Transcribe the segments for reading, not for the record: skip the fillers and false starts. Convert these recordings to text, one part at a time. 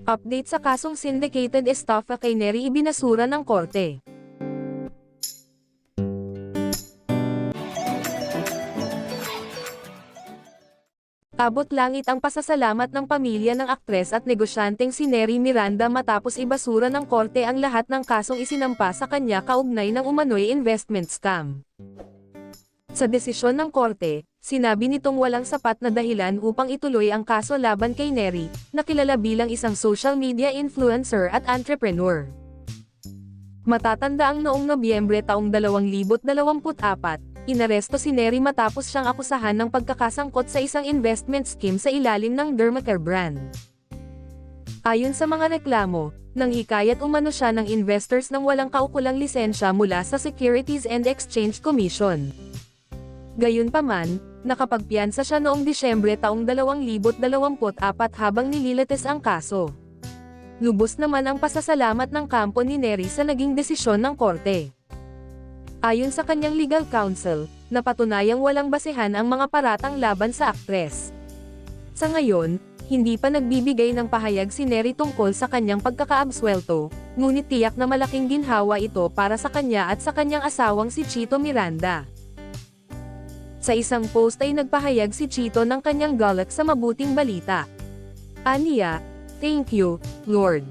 Update sa kasong syndicated estafa kay Neri ibinasura ng korte. Abot langit ang pasasalamat ng pamilya ng aktres at negosyanteng si Neri Miranda matapos ibasura ng korte ang lahat ng kasong isinampa sa kanya kaugnay ng umano'y investment scam. Sa desisyon ng korte, sinabi nitong walang sapat na dahilan upang ituloy ang kaso laban kay Neri, na kilala bilang isang social media influencer at entrepreneur. Matatanda ang noong Nobyembre taong 2024, inaresto si Neri matapos siyang akusahan ng pagkakasangkot sa isang investment scheme sa ilalim ng Dermacare brand. Ayon sa mga reklamo, nanghikayat umano siya ng investors ng walang kaukulang lisensya mula sa Securities and Exchange Commission. Gayunpaman, nakapagpiyansa siya noong Disyembre taong 2024 habang nililates ang kaso. Lubos naman ang pasasalamat ng kampo ni Neri sa naging desisyon ng korte. Ayon sa kanyang legal counsel, napatunayang walang basehan ang mga paratang laban sa aktres. Sa ngayon, hindi pa nagbibigay ng pahayag si Neri tungkol sa kanyang pagkakaabsuelto, ngunit tiyak na malaking ginhawa ito para sa kanya at sa kanyang asawang si Chito Miranda. Sa isang post ay nagpahayag si Chito ng kanyang galak sa mabuting balita. Aniya, "Thank you, Lord."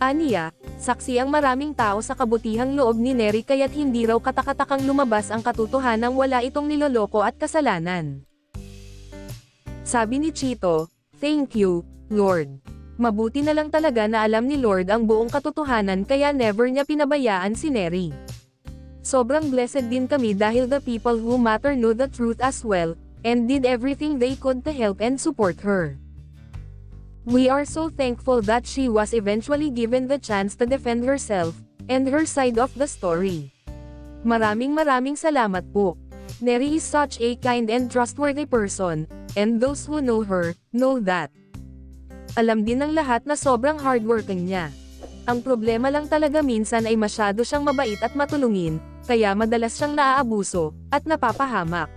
Aniya, saksi ang maraming tao sa kabutihang loob ni Neri kaya't hindi raw katakatakang lumabas ang katotohanang wala itong niloloko at kasalanan. Sabi ni Chito, "Thank you, Lord. Mabuti na lang talaga na alam ni Lord ang buong katotohanan kaya never niya pinabayaan si Neri. Sobrang blessed din kami dahil the people who matter know the truth as well, and did everything they could to help and support her. We are so thankful that she was eventually given the chance to defend herself, and her side of the story. Maraming salamat po. Neri is such a kind and trustworthy person, and those who know her, know that." Alam din ng lahat na sobrang hardworking niya. Ang problema lang talaga minsan ay masyado siyang mabait at matulungin, kaya madalas siyang naaabuso, at napapahamak.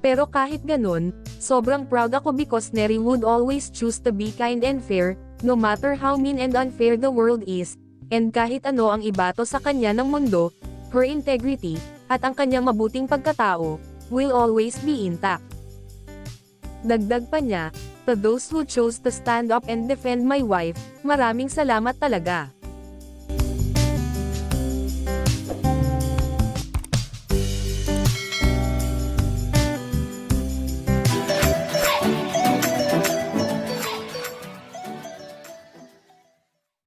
Pero kahit ganun, sobrang proud ako because Neri would always choose to be kind and fair, no matter how mean and unfair the world is, and kahit ano ang ibato sa kanya ng mundo, her integrity, at ang kanyang mabuting pagkatao, will always be intact. Dagdag pa niya, "To those who chose to stand up and defend my wife, maraming salamat talaga.